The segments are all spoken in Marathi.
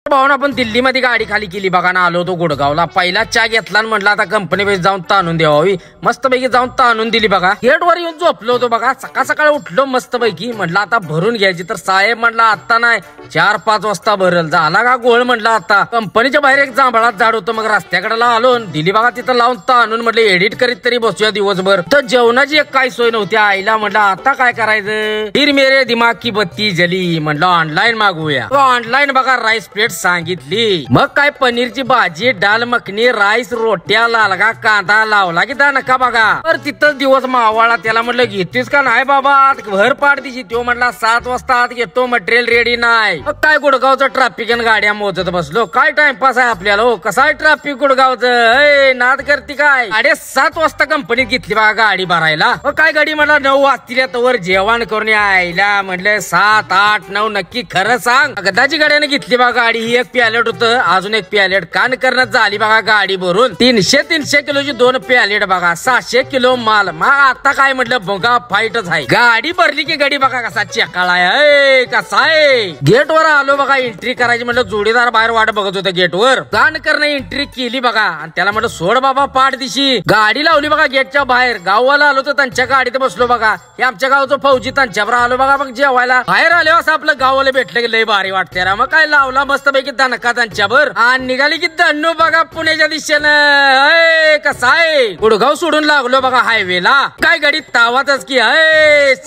भाऊन आपण दिल्लीमध्ये गाडी खाली केली बघा ना, आलो होतो गुडगावला. पहिला चहा घेतला आणि म्हटलं आता कंपनी बेस जाऊन ताणून द्यावी. मस्तपैकी जाऊन ताणून दिली बघा. गेटवर येऊन झोपलो होतो बघा. सकाळ सकाळ उठलो मस्तपैकी. म्हटलं आता भरून घ्यायची, तर साहेब म्हटलं आता नाही 4-5 वाजता भरल. झाला का गोळ म्हटलं आता. कंपनीच्या बाहेर एक जांभळात झाड होतं, मग रस्त्याकडे आलो दिली बघा. तिथं लावून ताणून म्हटलं एडिट करीत तरी बसूया दिवसभर. तर जेवणाची एक काय सोय नव्हती. आईला म्हटलं आता काय करायचं. फिर मेरे दिमाग की बत्ती जली. म्हटलं ऑनलाईन मागवूया. ऑनलाईन बघा राईस प्लेट सांगितली. मग काय पनीरची भाजी, डाल मखनी, राईस, रोट्या, लालगा कांदा लावला की नका बघा. तर तिथंच दिवस मावाळा. त्याला म्हटलं घेतोस का नाही बाबा, भर पाड दिशी. तो म्हटला 7 वाजता आत घेतो, मटेरियल रेडी नाही. मग काय गुडगावचं ट्रॅफिक आणि गाड्या मोजत बसलो. काय टाइमपास आहे आपल्याला हो. कसा आहे ट्रॅफिक गुडगावचं. नाद करते काय. 7:30 वाजता कंपनीत घेतली बघा गाडी भरायला. मग काय गाडी म्हटलं 9 वाजतील, तवर जेवण करून यायला. म्हटलं 7, 8, 9 नक्की खरं सांग. गदाची गाड्याने घेतली बघा गाडी. ही एक पॅलेट होतं, अजून एक पॅलेट कान करण्यात झाली बघा गाडी भरून. 300 किलोची 2 पॅलेट बघा. 600 किलो माल. मग आता काय म्हटलं बघा फाईटच आहे. गाडी भरली की गाडी बघा कसा चेकाळा आहे. कसा आहे. गेटवर आलो बघा. एंट्री करायची म्हटलं जोडीदार बाहेर वाट बघत होतं गेटवर. कान करणं एंट्री केली बघा. आणि त्याला म्हटलं सोड बाबा पाठ दिशी. गाडी लावली बघा गेटच्या बाहेर. गाववाला आलो तर त्यांच्या गाडीत बसलो बघा. हे आमच्या गावचं फौजी त्यांच्यावर आलो बघा. मग जेवायला बाहेर आलो असं आपलं गाववाला भेटलं की लय भारी वाटते. मग काय लावला मस्तपैकी दणका त्यांच्यावर. आणि निघाली की दन्नू बघा पुण्याच्या दिशेनं. कसा आहे. गुडगाव सोडून लागलो बघा हायवेला. काय गाडी तावातच की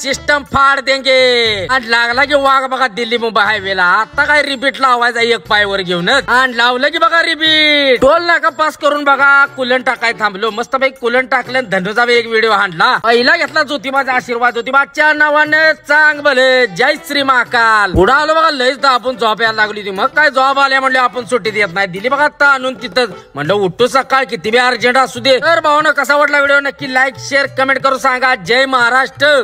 सिस्टम फाड देंगे. आणि लागला की वाघ बघा दिल्ली मुंबई हायवेला. आता काय रिपीट लावायचा एक पायवर घेऊनच. आणि लावलं की बघा रिपीट. टोल नाका पास करून बघा कुलन टाकाय थांबलो. मस्तपैकी कुलन टाकलं. धनुचा एक व्हिडिओ हाणला. पहिला घेतला ज्योतिबाचा आशीर्वाद. ज्योतिबाच्या नावाने चांग भले. जय श्री महाकाल. पुढे आलो बघा. लयच दाबून झोप यायला लागली होती. मग काय जॉब आल्या म्हणले आपण सुट्टी देत नाही. दिली बघा ताणून तिथंच. म्हणलं उठतो सकाळ किती बी अर्जंट असू दे. तर भावना कसा वाटला व्हिडिओ नक्की लाईक शेअर कमेंट करून सांगा. जय महाराष्ट्र.